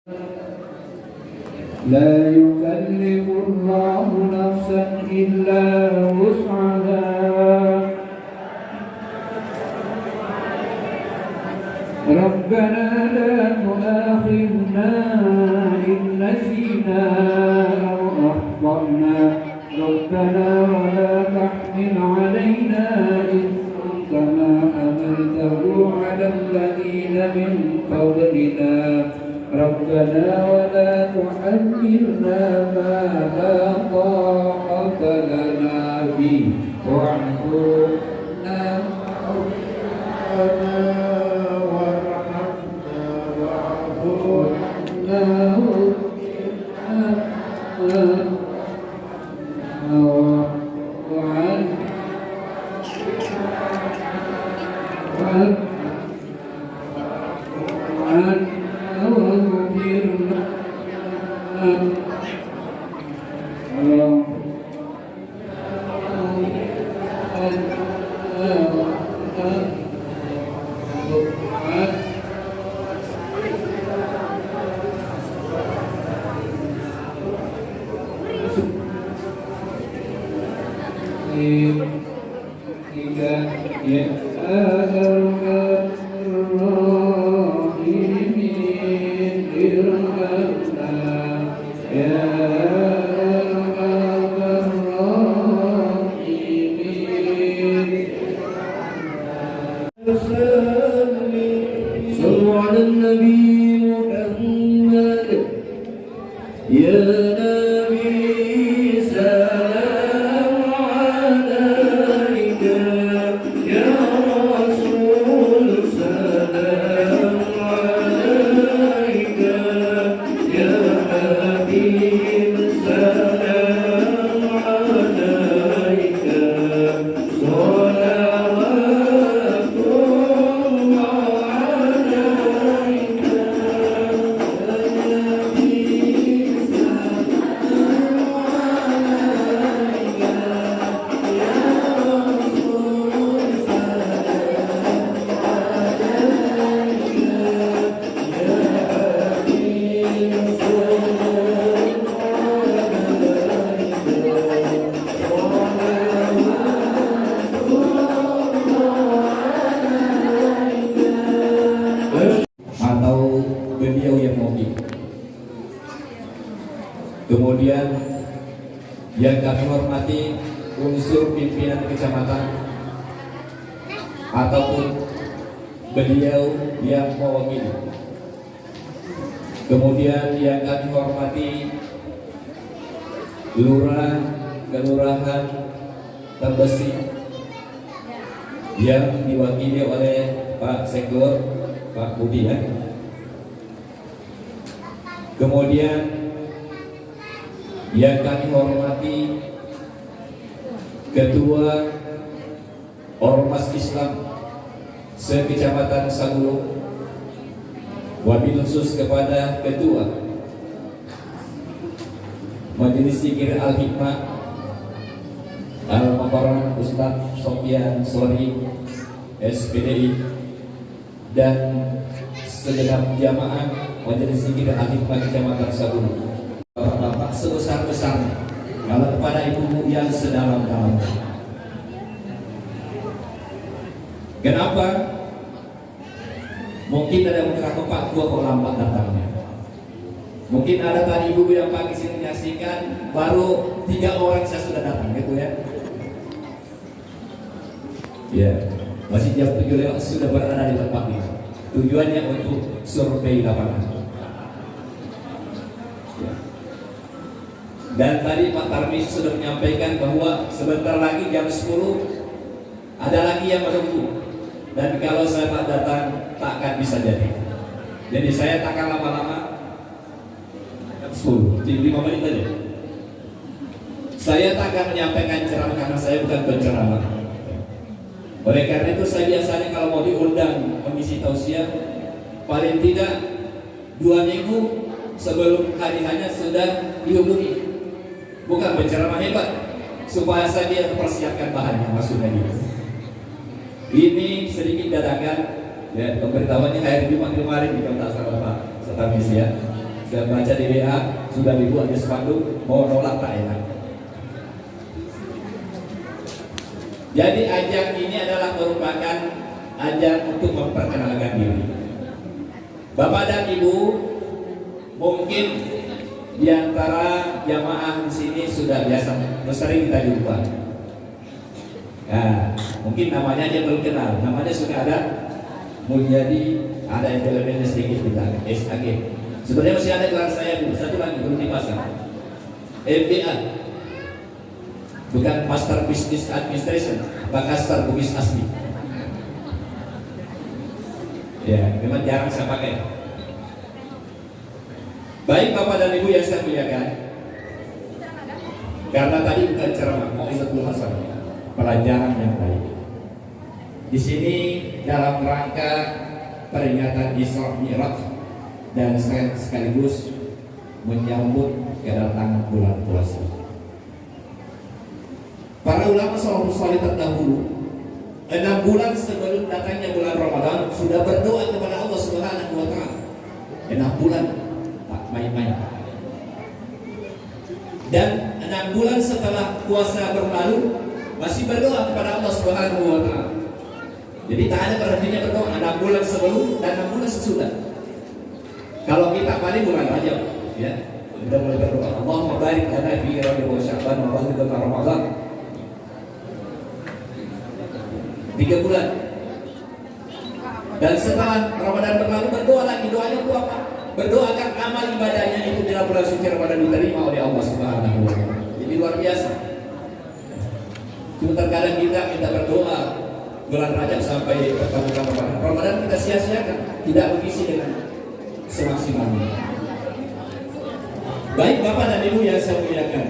لا يكلف الله نفسا إلا وسعها ربنا لا تؤاخذنا إن نسينا أو أخطأنا ربنا ولا تحمل علينا إثما كما حملته على الذين من قبلنا ربنا ولا تحملنا ما لا طاقة لنا به واعف عنا وارحمنا واعف صلوا على النبي محمد يا نبي سلام عليك يا رسول سلام عليك يا حبيب سلام عليك صلوات الله عليك يا نبي سلام عليك يا رسول سلام عليك يا حبيب atau beliau yang mobil. Kemudian yang kami hormati unsur pimpinan kecamatan ataupun beliau yang mewakili. Kemudian yang kami hormati lurah, kelurahan Tembesi yang diwakili oleh Pak Sektor, Pak Budi ya. Kemudian yang kami hormati Ketua Ormas Islam se-Kecamatan Sagulung, wabil khusus kepada Ketua Majelis Zikir Al-Hikmah Al-Mabarak Ustadz Sofyan Sori SPDI dan segenap jamaah Majelis Zikir Al-Hikmah Kecamatan Sagulung. Bapak sebesar-besarnya, kalau kepada ibu yang sedalam-dalamnya. Kenapa? Mungkin ada yang mengira Pak gua kok lambat datangnya. Mungkin ada tadi ibu yang pagi sini menyaksikan, baru 3 orang saya sudah datang gitu ya. Ya, masih jam 7 lewat sudah berada di tempat ini. Tujuannya untuk survei lapangan. Ya. Dan tadi Pak Tarmis sudah menyampaikan bahwa sebentar lagi jam 10 ada lagi yang menunggu. Dan kalau saya tak datang, tak akan bisa jadi. Jadi saya tak akan lama-lama. 10, 5 menit aja. Saya tak akan menyampaikan ceramah karena saya bukan penceramah. Oleh karena itu saya biasanya kalau mau diundang mengisi tausiah, paling tidak 2 minggu sebelum hari hanya sudah dihubungi. Bukan penceramah hebat, supaya saya persiapkan bahannya, maksudnya gitu. Ini sedikit dadakan, ya pemberitahuannya hari Jumat kemarin di Kota Sarapa, Setarmis ya. Sudah baca di WA, sudah dibuat di spanduk, mau nolak tak enak. Jadi ajang ini adalah merupakan ajang untuk memperkenalkan diri. Bapak dan Ibu, mungkin di antara jamaah di sini sudah biasa, sering kita jumpa. Nah, mungkin namanya dia belum kenal, namanya sudah ada Mulyadi, ada elemennya sedikit kita, SAG. Sebenarnya masih ada gelar saya dulu, satu lagi belum dipasang. MBA, bukan Master Business Administration, Master Bugis asli. Ya, memang jarang saya pakai. Baik Bapak dan Ibu yang saya muliakan, karena tadi bukan ceramah, mau Izatul Hasan, pelajaran yang baik. Di sini dalam rangka peringatan Isra Mi'raj dan sekaligus menyambut kedatangan bulan puasa. Para ulama salafus salih terdahulu 6 bulan sebelum datangnya bulan Ramadan sudah berdoa kepada Allah Subhanahu wa taala. 6 bulan tak main-main. Dan 6 bulan setelah puasa berlalu masih berdoa kepada Allah Subhanahu wa taala. Jadi tak ada berhentinya berdoa 6 bulan sebelum dan 6 bulan sesudah. Kalau kita paling bulan Rajab, ya, sudah mulai berdoa. Allahumma barik lana fi Rajab wa Sya'ban wa ballighna Ramadan. 3 bulan. Dan setelah Ramadan berlalu berdoa lagi. Doanya itu apa? Berdoa agar amal ibadahnya itu dalam bulan suci Ramadan diterima oleh Allah Subhanahu wa taala. Jadi luar biasa. Cuma terkadang kita minta berdoa bulan Rajab sampai pertemuan Ramadan. Ramadan kita sia-siakan, tidak mengisi dengan semaksimalnya. Baik Bapak dan Ibu yang saya muliakan,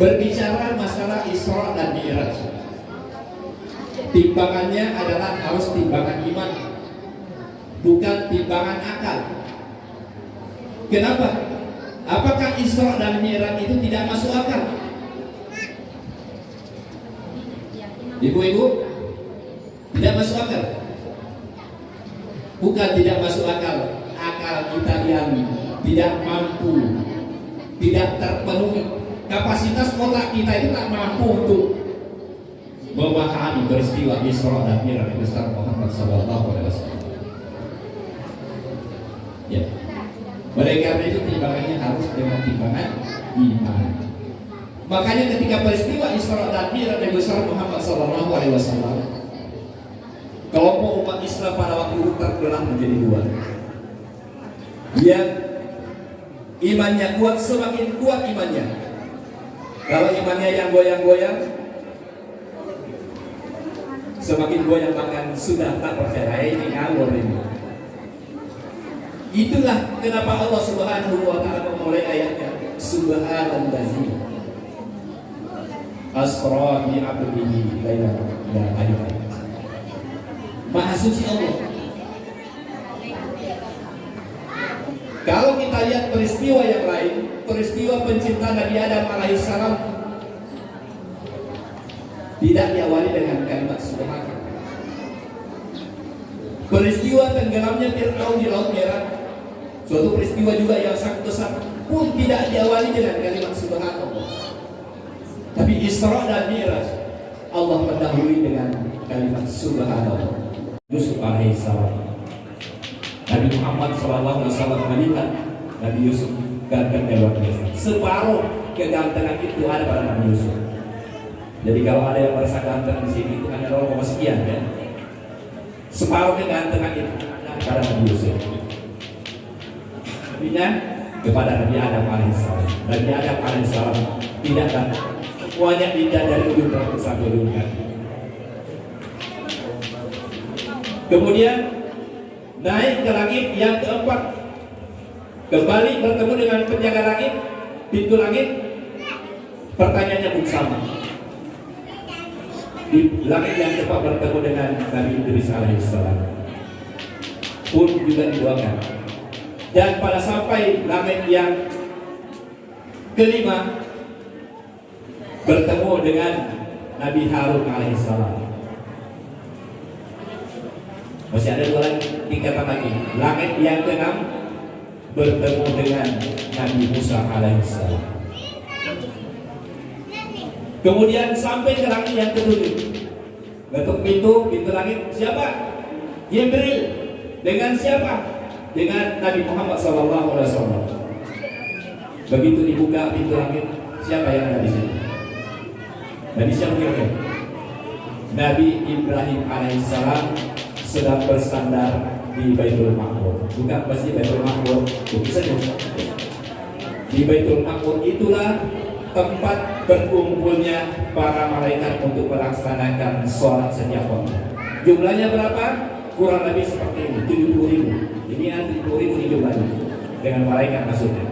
berbicara masalah Isra dan Mi'raj, timbangannya adalah harus timbangan iman, bukan timbangan akal. Kenapa? Apakah Isra dan Mi'raj itu tidak masuk akal? Ibu-ibu, tidak masuk akal. Bukan tidak masuk akal, akal kita yang tidak mampu, tidak terpenuhi. Kapasitas otak kita itu tak mampu untuk memahami peristiwa Isra dan Mi'raj besar Muhammad SAW. Ya. Oleh karena itu timbangannya harus dengan timbangan iman. Makanya ketika peristiwa Isra dan Mi'raj besar Muhammad SAW, kelompok umat Islam pada waktu itu terbelah menjadi 2. Yang imannya kuat semakin kuat imannya. Kalau imannya yang goyang-goyang, semakin goyang bahkan sudah tak percaya, ini ngawur ini. Itulah kenapa Allah Subhanahu wa taala memulai ayatnya Subhanallazi asra bi 'abdihi lailan ila al-lail. Maha suci Allah. Kalau kita lihat peristiwa yang lain, peristiwa penciptaan Nabi Adam alaihissalam tidak diawali dengan kalimat subhanallah. Peristiwa tenggelamnya Fir'aun di Laut Merah, suatu peristiwa juga yang sangat besar, pun tidak diawali dengan kalimat subhanallah. Tapi Isra dan Mi'raj Allah mendahului dengan kalimat subhanallah. Yusuf alaihissalam, Nabi Muhammad SAW melihat Nabi Yusuf ganteng dan luar biasa. Separuh kegantengan itu ada pada Nabi Yusuf. Jadi kalau ada yang merasa ganteng di sini itu hanya 0, sekian ya. Separuh kegantengan itu ada pada Nabi Yusuf. Artinya kepada Nabi Adam alaihissalam. Nabi Adam alaihissalam tidak ganteng. Semuanya indah dari ujung rambut sampai ujung kaki. Kemudian naik ke langit yang keempat, kembali bertemu dengan penjaga langit, pintu langit. Pertanyaannya pun sama. Di langit yang keempat bertemu dengan Nabi Idris alaihissalam, pun juga didoakan. Dan pada sampai langit yang kelima bertemu dengan Nabi Harun alaihissalam. Masih ada 2 tingkatan lagi. Langit yang ke-6 bertemu dengan Nabi Musa alaihissalam. Kemudian sampai ke langit yang ketujuh. Ketuk pintu langit siapa? Jibril. Dengan siapa? Dengan Nabi Muhammad SAW. Begitu dibuka pintu langit, siapa yang ada di sini? Nabi siapa kira-kira? Nabi Ibrahim alaihissalam sedang bersandar di Baitul Maqmur. Bukan pasti Baitul Maqmur, bisa saja. Di Baitul Maqmur itulah tempat berkumpulnya para malaikat untuk melaksanakan sholat setiap waktu. Jumlahnya berapa? Kurang lebih seperti ini, 70.000. Ini 70.000 jumlahnya dengan malaikat maksudnya.